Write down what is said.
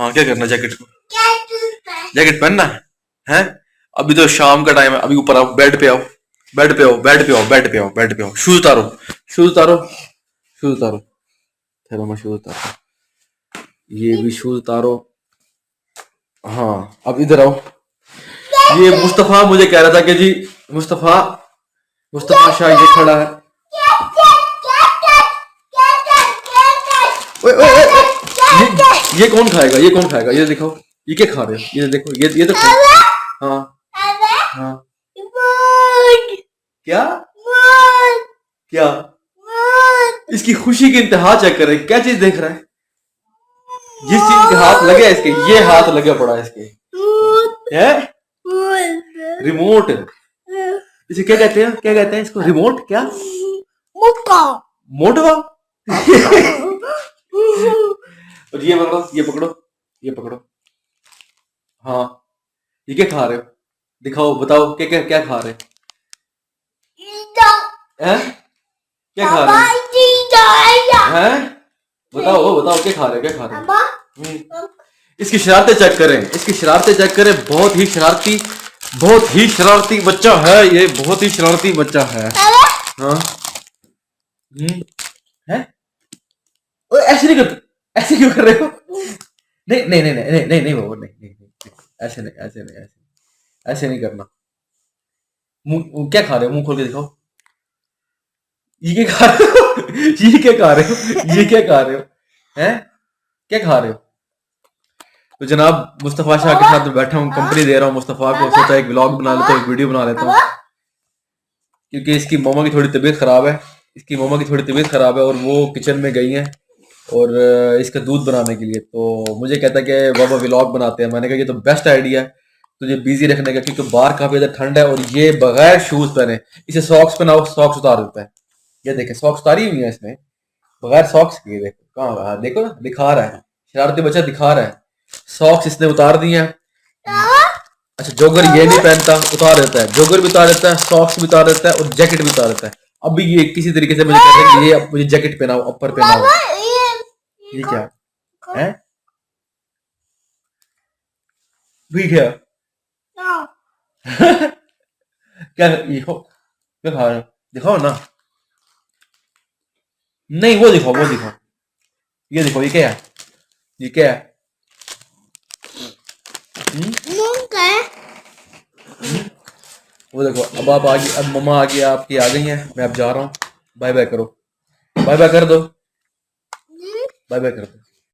हाँ क्या करना जैकेट को? जैकेट पहनना है? अभी तो शाम का टाइम है, अभी ऊपर आओ, बेड पे आओ, बेड पे आओ, बेड पे आओ, बेड पे आओ, बेड पे आओ, शूज उतारो, शूज उतारो, शूज उतारो, ठहरो मैं शूज उतारो, ये भी शूज उतारो। हाँ अब इधर आओ। ये मुस्तफा मुझे कह रहा था कि जी मुस्तफा, मुस्तफा शाह ये खड़ा है। ओए ओए ओए ओए, ये कौन खाएगा, ये कौन खाएगा, ये दिखाओ, ये क्या खा रहे हो, ये देखो, ये तो हाँ हाँ क्या क्या, इसकी खुशी की इंतहा चेक करें, क्या चीज देख रहा है, जिस चीज के हाथ लगे इसके, ये हाथ लगे पड़ा है इसके, है रिमोट, इसे क्या कहते हैं, क्या कहते हैं इसको, रिमोट क्या, मोटवा, मोटवा। और ये पकड़ो, ये पकड़ो, ये पकड़ो, हाँ ये क्या खा रहे हो, दिखाओ, बताओ क्या क्या क्या खा रहे हैं, क्या खा रहे हैं, बताओ बताओ क्या खा रहे हो, क्या खा रहे हो। इसकी शरारतें चेक करें, इसकी शरारतें चेक करें, बहुत ही शरारती, बहुत ही शरारती बच्चा है ये, बहुत ही शरारती बच्चा है। हाँ है, ऐसे नहीं कर, ऐसे क्यों कर रहे हो, नहीं नहीं नहीं नहीं नहीं नहीं बाबू, नहीं नहीं नहीं, ऐसे नहीं, ऐसे नहीं, ऐसे ऐसे नहीं करना। मुंह क्या खा रहे हो, मुंह खोल के दिखाओ, ये क्या खा रहे हो, ये क्या खा रहे हो, ये क्या खा रहे हो, हैं क्या खा रहे हो। तो जनाब मुस्तफ़ा शाह के साथ बैठा हूँ, कंपनी दे रहा हूँ मुस्तफ़ा को, सोचा एक व्लॉग बना लेता हूँ, एक वीडियो बना लेता हूँ, क्योंकि इसकी मम्मा की थोड़ी तबीयत खराब है, इसकी मम्मा की थोड़ी तबीयत खराब है और वो किचन में गई हैं और इसका दूध बनाने के लिए, तो मुझे कहता है कि बाबा व्लॉग बनाते हैं। मैंने कहा ये तो बेस्ट आइडिया है तुझे बिजी रखने का, क्योंकि बाहर काफी ज्यादा ठंड है और ये बगैर शूज पहने, इसे सॉक्स पहनाओ, सॉक्स उतार देता है, ये देखे सॉक्स उतारी हुई है इसने, बगैर सॉक्स के, देखो कहाँ, देखो ना दिखा रहा है, शरारती बच्चा दिखा रहा है, सॉक्स इसने उतार दिए हैं। अच्छा जोगर ये नहीं पहनता, उतार देता है, जोगर भी उतार देता है, सॉक्स भी उतार देता है और जैकेट भी उतार देता है। अभी ये किसी तरीके से मुझे कहता है कि ये अब मुझे जैकेट पहनाओ, ऊपर पहनाओ, ये क्या है, ठीक है। क्या ये हो, क्या खा रहे हो, दिखाओ ना, नहीं वो दिखाओ, वो दिखाओ, ये दिखाओ, ये क्या है, ये क्या है, वो देखो, अब आप आ गई, अब मम्मा आ गई, आपकी आ गई हैं, मैं अब जा रहा हूँ, बाय बाय करो, बाय बाय कर दो, बाय बाय कर दो।